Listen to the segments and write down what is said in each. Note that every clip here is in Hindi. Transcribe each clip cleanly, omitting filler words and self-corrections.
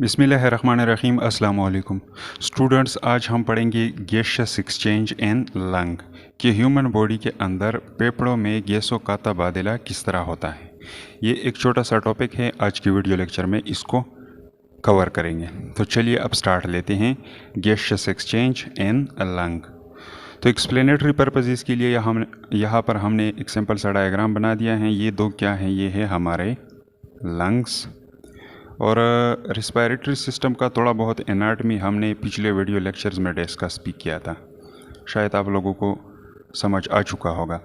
बिस्मिल्लाहिर्रहमानिर्रहीम अस्सलाम वालेकुम स्टूडेंट्स। आज हम पढ़ेंगे गैसियस एक्सचेंज इन लंग कि ह्यूमन बॉडी के अंदर फेफड़ों में गैसों का तबादला किस तरह होता है। ये एक छोटा सा टॉपिक है, आज की वीडियो लेक्चर में इसको कवर करेंगे। तो चलिए अब स्टार्ट लेते हैं गैसियस एक्सचेंज इन लंग। तो एक्सप्लेनेटरी पर्पजेज़ के लिए यहाँ पर हमने एक सिंपल सा डायग्राम बना दिया है। ये दो क्या है, ये है हमारे लंग्स और रिस्पायरेटरी सिस्टम का थोड़ा बहुत एनाटमी हमने पिछले वीडियो लेक्चर्स में डिस्कस भी किया था, शायद आप लोगों को समझ आ चुका होगा।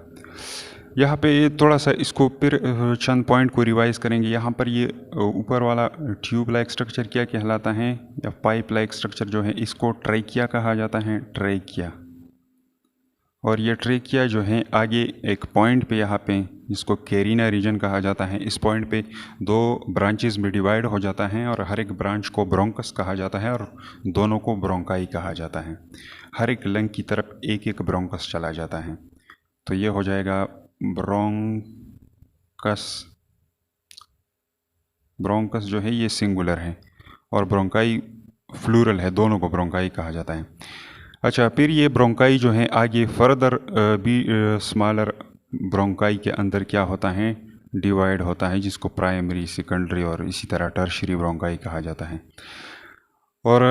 यहाँ पे थोड़ा सा इसको फिर चंद पॉइंट को रिवाइज करेंगे। यहाँ पर ये ऊपर वाला ट्यूब लाइक स्ट्रक्चर क्या कहलाता है, या पाइप लाइक स्ट्रक्चर जो है, इसको ट्रैकिया कहा जाता है, ट्रैकिया। और ये ट्रैकिया जो है आगे एक पॉइंट पे, यहाँ पे इसको कैरिना रीजन कहा जाता है। इस पॉइंट पे दो ब्रांचेस में डिवाइड हो जाता है और हर एक ब्रांच को ब्रोंकस कहा जाता है और दोनों को ब्रोंकाई कहा जाता है। हर एक लंग की तरफ एक एक ब्रोंकस चला जाता है। तो ये हो जाएगा ब्रोंकस। ब्रोंकस जो है ये सिंगुलर है और ब्रोंकाई फ्लूरल है, दोनों को ब्रोंकाई कहा जाता है। अच्छा, फिर ये ब्रोंकाई जो है आगे फर्दर भी स्मॉलर ब्रोंकाई के अंदर क्या होता है, डिवाइड होता है, जिसको प्राइमरी, सेकेंडरी और इसी तरह टर्शरी ब्रोंकाई कहा जाता है। और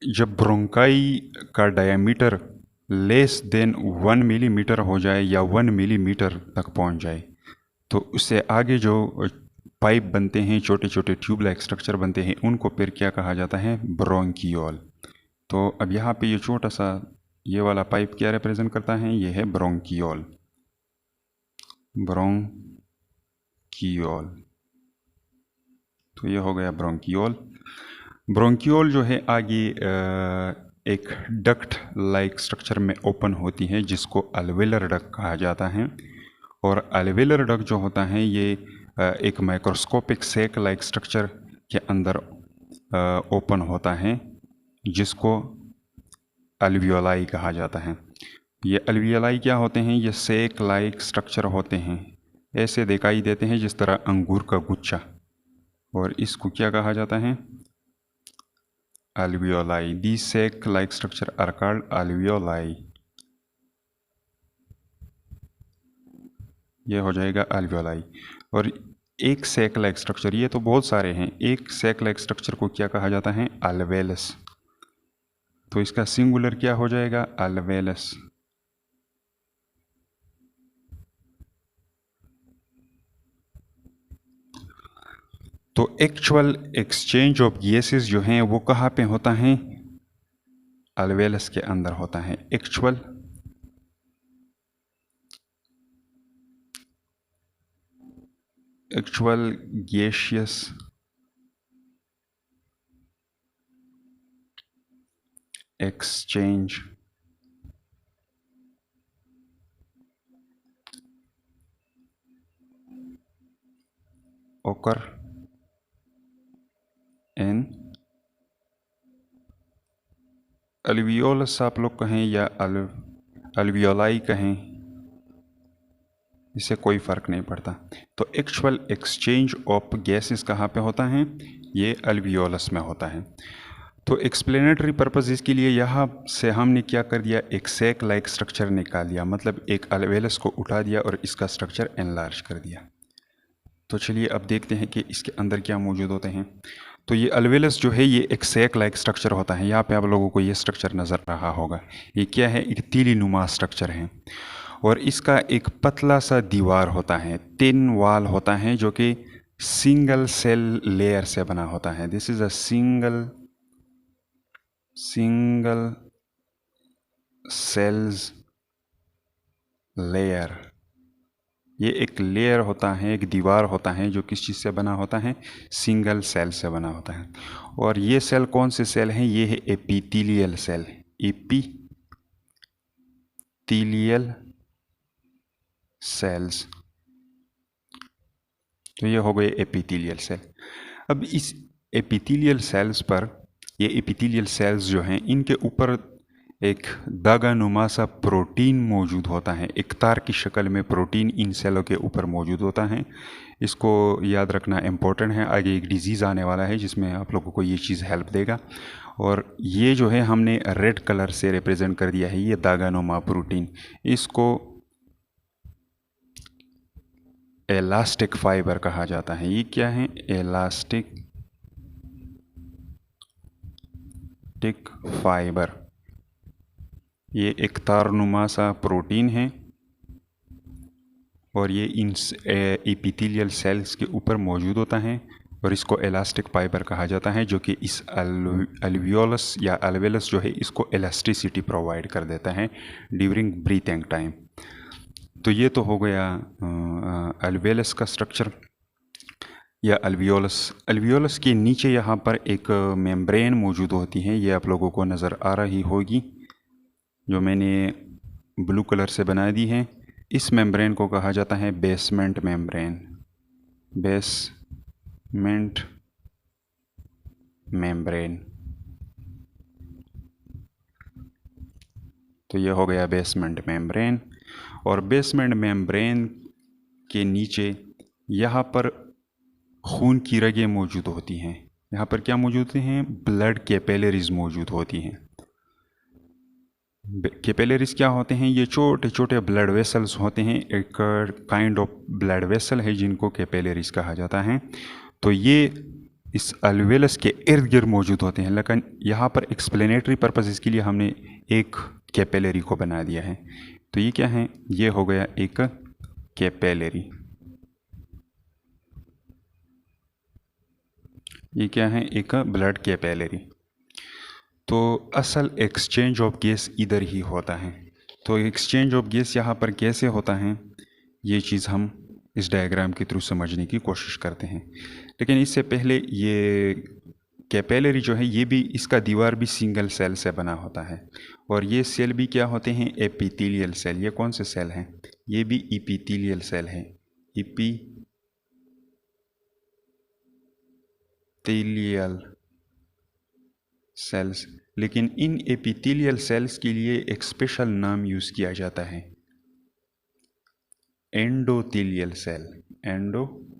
जब ब्रोंकाई का डायमीटर लेस देन 1 मिलीमीटर हो जाए या 1 मिलीमीटर तक पहुंच जाए, तो उससे आगे जो पाइप बनते हैं, छोटे छोटे ट्यूब लाइक स्ट्रक्चर बनते हैं, उनको फिर क्या कहा जाता है, ब्रोंकियोल। तो अब यहाँ पे ये छोटा सा ये वाला पाइप क्या रिप्रेजेंट करता है, ये है ब्रोंकियोल। ब्रोंकियोल, तो ये हो गया ब्रोंकियोल। ब्रोंकियोल जो है आगे एक डक्ट लाइक स्ट्रक्चर में ओपन होती है, जिसको अल्वेलर डक्ट कहा जाता है। और अल्वेलर डक्ट जो होता है ये एक माइक्रोस्कोपिक सेक लाइक स्ट्रक्चर के अंदर ओपन होता है, जिसको अल्वियोलाई कहा जाता है। ये अल्वियोलाई क्या होते हैं, ये सेक लाइक स्ट्रक्चर होते हैं, ऐसे दिखाई देते हैं जिस तरह अंगूर का गुच्छा, और इसको क्या कहा जाता है, alveoli. The sac like structure are called alveoli. ये हो जाएगा अल्वियोलाई। और एक सेक लाइक स्ट्रक्चर, ये तो बहुत सारे हैं, एक सेक लाइक स्ट्रक्चर को क्या कहा जाता है, अल्वेलस। तो इसका सिंगुलर क्या हो जाएगा, अल्वेलस। तो एक्चुअल एक्सचेंज ऑफ गैसेस जो हैं वो कहाँ पे होता है, अल्वेलस के अंदर होता है। Actual gaseous exchange occur in अल्वियोलस आप लोग कहें या अल्वियोलाई कहें, इससे कोई फ़र्क नहीं पड़ता। तो एक्चुअल एक्सचेंज ऑफ गैसेस कहाँ पे होता है, ये अल्वियोलस में होता है। तो एक्सप्लेनेटरी पर्पज़ के लिए यहाँ से हमने क्या कर दिया, एक सेक लाइक स्ट्रक्चर निकाल दिया, मतलब एक अल्वेलस को उठा दिया और इसका स्ट्रक्चर एनलार्ज कर दिया। तो चलिए अब देखते हैं कि इसके अंदर क्या मौजूद होते हैं। तो ये अल्वेलस जो है ये एक सेक लाइक स्ट्रक्चर होता है। यहाँ पे आप लोगों को ये स्ट्रक्चर नज़र रहा होगा, ये क्या है, एक तीली नुमा स्ट्रक्चर है। और इसका एक पतला सा दीवार होता है, थिन वॉल होता है, जो कि सिंगल सेल लेयर से बना होता है। This is a single cells layer. ये एक लेयर होता है, एक दीवार होता है, जो किस चीज़ से बना होता है, सिंगल सेल से बना होता है। और ये सेल कौन से सेल हैं, ये है एपिथेलियल सेल, एपिथेलियल सेल्स। तो ये हो गए एपिथेलियल सेल। अब इस एपिथेलियल सेल्स पर, ये एपिथेलियल सेल्स जो हैं, इनके ऊपर एक दागा नुमा सा प्रोटीन मौजूद होता है, एक तार की शक्ल में प्रोटीन इन सेलों के ऊपर मौजूद होता है। इसको याद रखना इम्पोर्टेंट है, आगे एक डिजीज़ आने वाला है जिसमें आप लोगों को ये चीज़ हेल्प देगा। और ये जो है हमने रेड कलर से रिप्रेजेंट कर दिया है, ये दागा नुमा प्रोटीन। इसको इलास्टिक फाइबर कहा जाता है। ये क्या है? Elastic fibre. ये एक तारनुमा सा प्रोटीन है और ये इन एपिथेलियल सेल्स के ऊपर मौजूद होता है और इसको इलास्टिक फाइबर कहा जाता है, जो कि इस अल्वियोलस या अल्वेलस जो है इसको इलास्टिसिटी प्रोवाइड कर देता है ड्यूरिंग ब्रीथिंग टाइम। तो ये तो हो गया अल्वेलस का स्ट्रक्चर या अल्वियोलस। अल्वियोलस के नीचे यहाँ पर एक मेम्ब्रेन मौजूद होती है, ये आप लोगों को नज़र आ रही होगी, जो मैंने ब्लू कलर से बना दी है। इस मेम्ब्रेन को कहा जाता है बेसमेंट मेम्ब्रेन। Basement membrane. तो ये हो गया बेसमेंट मेम्ब्रेन। और बेसमेंट मेम्ब्रेन के नीचे यहाँ पर खून की रगें मौजूद होती हैं। यहाँ पर क्या मौजूद हैं? ब्लड कैपिलरीज मौजूद होती हैं। कैपिलरीज क्या होते हैं? ये छोटे छोटे ब्लड वेसल्स होते हैं, एक काइंड ऑफ ब्लड वेसल है जिनको कैपिलरीज कहा जाता है। तो ये इस अल्वेलस के इर्द गिर्द मौजूद होते हैं, लेकिन यहाँ पर एक्सप्लेनेटरी पर्पसेस के लिए हमने एक कैपिलरी को बना दिया है। तो ये क्या है? ये हो गया एक कैपिलरी। ये क्या है? एक ब्लड कैपिलरी। तो असल एक्सचेंज ऑफ गैस इधर ही होता है। तो एक्सचेंज ऑफ गैस यहाँ पर कैसे होता है, ये चीज़ हम इस डायग्राम के थ्रू समझने की कोशिश करते हैं। लेकिन इससे पहले ये कैपिलरी जो है, ये भी, इसका दीवार भी सिंगल सेल से बना होता है। और ये सेल भी क्या होते हैं? Epithelial cell. ये कौन से सेल हैं? ये भी एपिथेलियल सेल है। Epithelial cells. लेकिन इन एपिथेलियल सेल्स के लिए एक स्पेशल नाम यूज़ किया जाता है, endothelial cell. Endothelial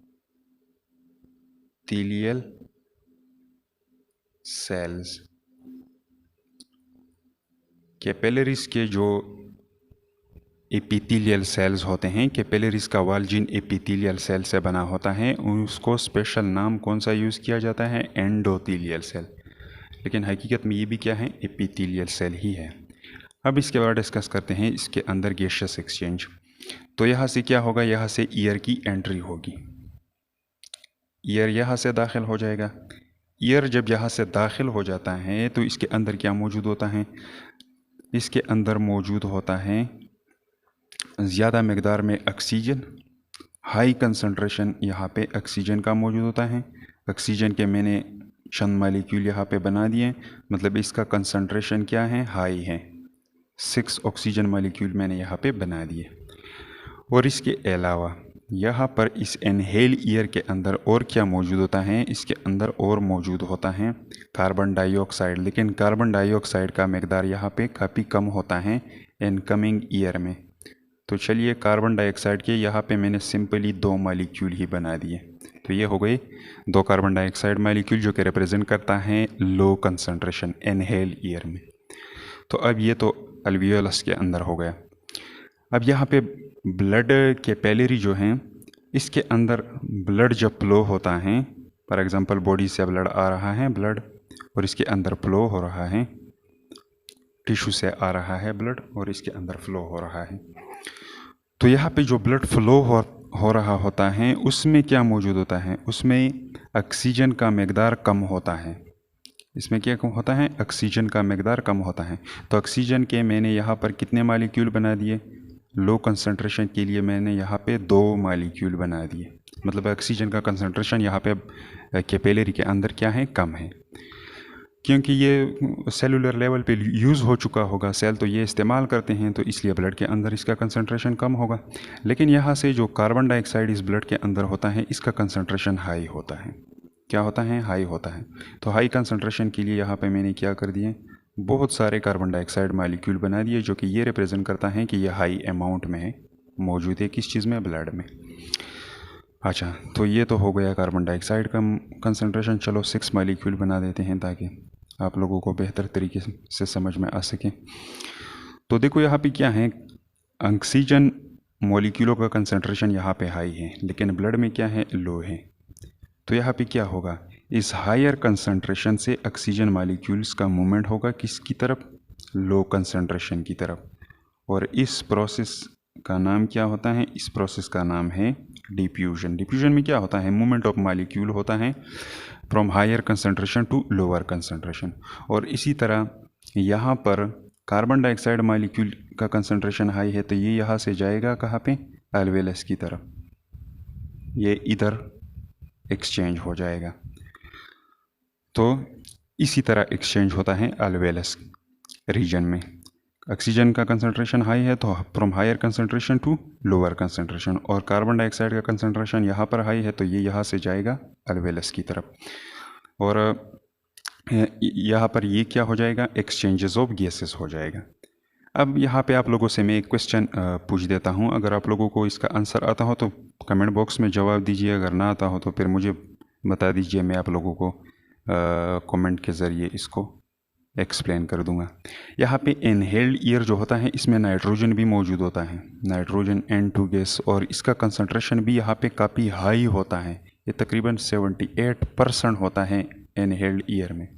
cells. Capillaries के जो एपिथेलियल सेल्स होते हैं, कैपिलरीज का वॉल जिन एपिथेलियल सेल से बना होता है, उसको स्पेशल नाम कौन सा यूज़ किया जाता है? Endothelial cell. लेकिन हकीकत में ये भी क्या है? एपिथेलियल सेल ही है। अब इसके बाद डिस्कस करते हैं इसके अंदर गैसियस एक्सचेंज। तो यहाँ से क्या होगा? यहाँ से एयर की एंट्री होगी। एयर यहाँ से दाखिल हो जाएगा। एयर जब यहाँ से दाखिल हो जाता है तो इसके अंदर क्या मौजूद होता है? इसके अंदर मौजूद होता है ज़्यादा मकदार में ऑक्सीजन। हाई कंसंट्रेशन यहाँ पे ऑक्सीजन का मौजूद होता है। ऑक्सीजन के मैंने चंद मालिक्यूल यहाँ पे बना दिए, मतलब इसका कंसंट्रेशन क्या है? हाई है। 6 ऑक्सीजन मालिक्यूल मैंने यहाँ पे बना दिए। और इसके अलावा यहाँ पर इस इनहेल एयर के अंदर और क्या मौजूद होता है? इसके अंदर और मौजूद होता है कार्बन डाइऑक्साइड। लेकिन कार्बन डाइऑक्साइड का मकदार यहाँ पे काफ़ी कम होता है इनकमिंग एयर में। तो चलिए, कार्बन डाइऑक्साइड के यहाँ पे मैंने सिंपली 2 मालिक्यूल ही बना दिए। तो ये हो गए 2 कार्बन डाइऑक्साइड मालिक्यूल, जो कि रिप्रेजेंट करता है लो कंसंट्रेशन इनहेल एयर में। तो अब ये तो अल्वियोलस के अंदर हो गया। अब यहाँ पे ब्लड कैपिलरी जो हैं, इसके अंदर ब्लड जब फ्लो होता है, फॉर एग्जांपल बॉडी से ब्लड आ रहा है ब्लड, और इसके अंदर फ्लो हो रहा है, टिश्यू से आ रहा है ब्लड और इसके अंदर फ्लो हो रहा है। तो यहाँ पे जो ब्लड फ्लो हो रहा होता है, उसमें क्या मौजूद होता है? उसमें ऑक्सीजन का मकदार कम होता है। इसमें क्या कम होता है? ऑक्सीजन का मकदार कम होता है। तो ऑक्सीजन के मैंने यहाँ पर कितने मालिक्यूल बना दिए? लो कंसंट्रेशन के लिए मैंने यहाँ पे 2 मालिक्यूल बना दिए। मतलब ऑक्सीजन का कंसंट्रेशन यहाँ पे कैपिलरी के अंदर क्या है? कम है। क्योंकि ये सेलुलर लेवल पे यूज़ हो चुका होगा सेल, तो ये इस्तेमाल करते हैं, तो इसलिए ब्लड के अंदर इसका कंसंट्रेशन कम होगा। लेकिन यहाँ से जो कार्बन डाइऑक्साइड इस ब्लड के अंदर होता है, इसका कंसंट्रेशन हाई होता है। क्या होता है? हाई होता है। तो हाई कंसंट्रेशन के लिए यहाँ पे मैंने क्या कर दिए? बहुत सारे कार्बन डाइऑक्साइड मालिक्यूल बना दिए, जो कि ये रिप्रेजेंट करता है कि ये हाई अमाउंट में मौजूद है किस चीज़ में, ब्लड में। अच्छा, तो ये तो हो गया कार्बन डाइऑक्साइड का कंसनट्रेशन। चलो 6 मालिक्यूल बना देते हैं ताकि आप लोगों को बेहतर तरीके से समझ में आ सके। तो देखो यहाँ पे क्या है, ऑक्सीजन मॉलिक्यूलों का कंसंट्रेशन यहाँ पे हाई है, लेकिन ब्लड में क्या है, लो है। तो यहाँ पे क्या होगा, इस हायर कंसंट्रेशन से ऑक्सीजन मॉलिक्यूल्स का मूवमेंट होगा किसकी तरफ, लो कंसंट्रेशन की तरफ। और इस प्रोसेस का नाम क्या होता है, इस प्रोसेस का नाम है डिफ्यूजन। डिफ्यूजन में क्या होता है, मूवमेंट ऑफ मॉलिक्यूल होता है from higher concentration to lower concentration. और इसी तरह यहाँ पर कार्बन डाइऑक्साइड मॉलिक्यूल का कंसंट्रेशन हाई है, तो ये यहाँ से जाएगा कहाँ पे, एल्वेलस की तरफ, ये इधर एक्सचेंज हो जाएगा। तो इसी तरह एक्सचेंज होता है एल्वेलस रीजन में। ऑक्सीजन का कंसंट्रेशन हाई है तो from higher concentration to lower concentration, और कार्बन डाइऑक्साइड का कंसंट्रेशन यहाँ पर हाई है तो ये यहाँ से जाएगा एल्वेलस की तरफ। और यहाँ पर ये क्या हो जाएगा, एक्सचेंजेस ऑफ गैसेस हो जाएगा। अब यहाँ पे आप लोगों से मैं एक क्वेश्चन पूछ देता हूँ, अगर आप लोगों को इसका आंसर आता हो तो कमेंट बॉक्स में जवाब दीजिए, अगर ना आता हो तो फिर मुझे बता दीजिए, मैं आप लोगों को कमेंट के ज़रिए इसको एक्सप्लेन कर दूंगा। यहाँ पे इनहेल्ड एयर जो होता है इसमें नाइट्रोजन भी मौजूद होता है, नाइट्रोजन N2 गैस, और इसका कंसंट्रेशन भी यहाँ पे काफ़ी हाई होता है, ये तकरीबन 78% होता है इनहेल्ड एयर में।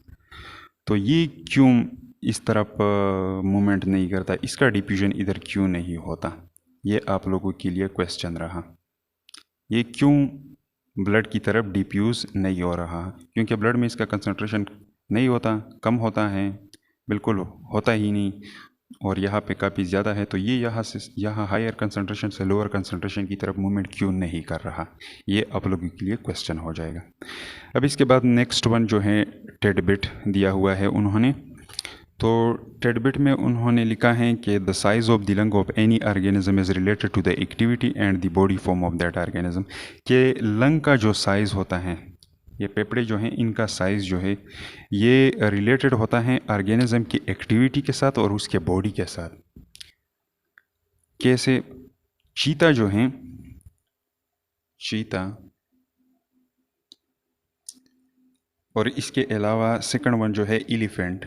तो ये क्यों इस तरफ मूवमेंट नहीं करता, इसका डिफ्यूजन इधर क्यों नहीं होता, ये आप लोगों के लिए क्वेश्चन रहा। ये क्यों ब्लड की तरफ डिफ्यूज़ नहीं हो रहा, क्योंकि ब्लड में इसका कंसंट्रेशन नहीं होता, कम होता है, बिल्कुल होता ही नहीं, और यहाँ पे काफ़ी ज़्यादा है। तो ये यहाँ से यहाँ हायर कंसंट्रेशन से लोअर कंसंट्रेशन की तरफ मूवमेंट क्यों नहीं कर रहा, ये आप लोगों के लिए क्वेश्चन हो जाएगा। अब इसके बाद नेक्स्ट वन जो है टेडबिट दिया हुआ है उन्होंने। तो टेडबिट में उन्होंने लिखा है कि the size of the lung of any organism is related to the activity and the body form of that organism. के लंग का जो साइज़ होता है, ये फेफड़े जो हैं इनका साइज़ जो है ये रिलेटेड होता है ऑर्गेनिज्म की एक्टिविटी के साथ और उसके बॉडी के साथ। कैसे, चीता जो है, चीता, और इसके अलावा सेकंड वन जो है एलिफेंट,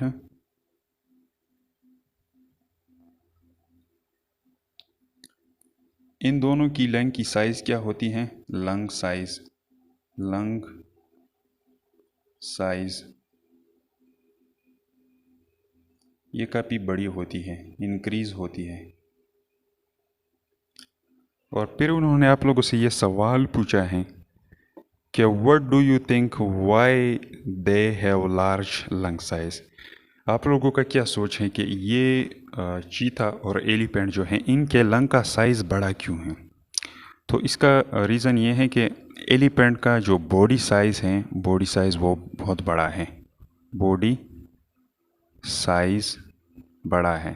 इन दोनों की लंग की साइज़ क्या होती है, लंग साइज़, लंग साइज़ ये काफ़ी बड़ी होती है, इंक्रीज़ होती है। और फिर उन्होंने आप लोगों से ये सवाल पूछा है कि what do you think why they have large lung size. आप लोगों का क्या सोच है कि ये चीता और एलिफेंट जो हैं इनके लंग का साइज़ बड़ा क्यों है। तो इसका रीज़न ये है कि एलिफेंट का जो बॉडी साइज़ है, बॉडी साइज़ वो बहुत बड़ा है, बॉडी साइज़ बड़ा है।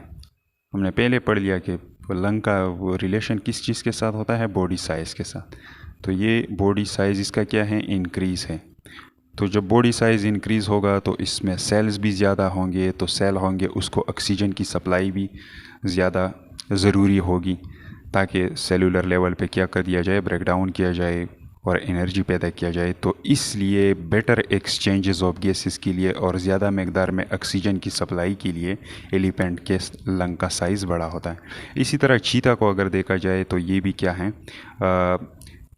हमने पहले पढ़ लिया कि लंग का वो रिलेशन किस चीज़ के साथ होता है, बॉडी साइज़ के साथ। तो ये बॉडी साइज़ इसका क्या है, इंक्रीज़ है। तो जब बॉडी साइज़ इंक्रीज़ होगा तो इसमें सेल्स भी ज़्यादा होंगे, तो सेल होंगे उसको ऑक्सीजन की सप्लाई भी ज़्यादा ज़रूरी होगी, ताकि सेलुलर लेवल पे क्या कर दिया जाए, ब्रेक डाउन किया जाए और एनर्जी पैदा किया जाए। तो इसलिए बेटर एक्सचेंजेस ऑफ गैसेस के लिए और ज़्यादा मकदार में ऑक्सीजन की सप्लाई के लिए एलिफेंट के लंग का साइज़ बड़ा होता है। इसी तरह चीता को अगर देखा जाए तो ये भी क्या है,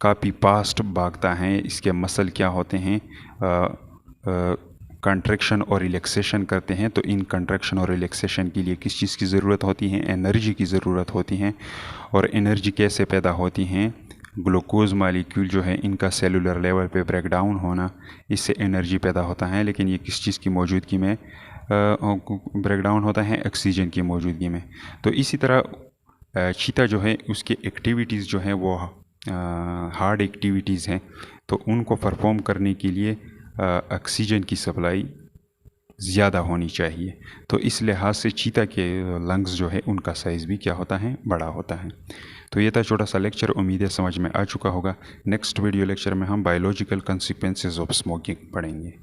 काफ़ी फास्ट भागता है। इसके मसल क्या होते हैं, कंट्रैक्शन और रिलैक्सेशन करते हैं। तो इन कंट्रैक्शन और रिलैक्सेशन के लिए किस चीज़ की ज़रूरत होती है, एनर्जी की ज़रूरत होती है। और एनर्जी कैसे पैदा होती हैं, ग्लूकोज मालिक्यूल जो है इनका सेलुलर लेवल पे ब्रेक डाउन होना, इससे एनर्जी पैदा होता है। लेकिन ये किस चीज़ की मौजूदगी में ब्रेक डाउन होता है, ऑक्सीजन की मौजूदगी में। तो इसी तरह चीता जो है उसकी एक्टिविटीज़ जो हैं वो हार्ड एक्टिविटीज़ हैं, तो उनको परफॉर्म करने के लिए ऑक्सीजन की सप्लाई ज़्यादा होनी चाहिए। तो इस लिहाज से चीता के लंग्स जो है उनका साइज़ भी क्या होता है, बड़ा होता है। तो ये था छोटा सा लेक्चर, उम्मीद है समझ में आ चुका होगा। नेक्स्ट वीडियो लेक्चर में हम बायोलॉजिकल कॉन्सिक्वेंसेस ऑफ स्मोकिंग पढ़ेंगे।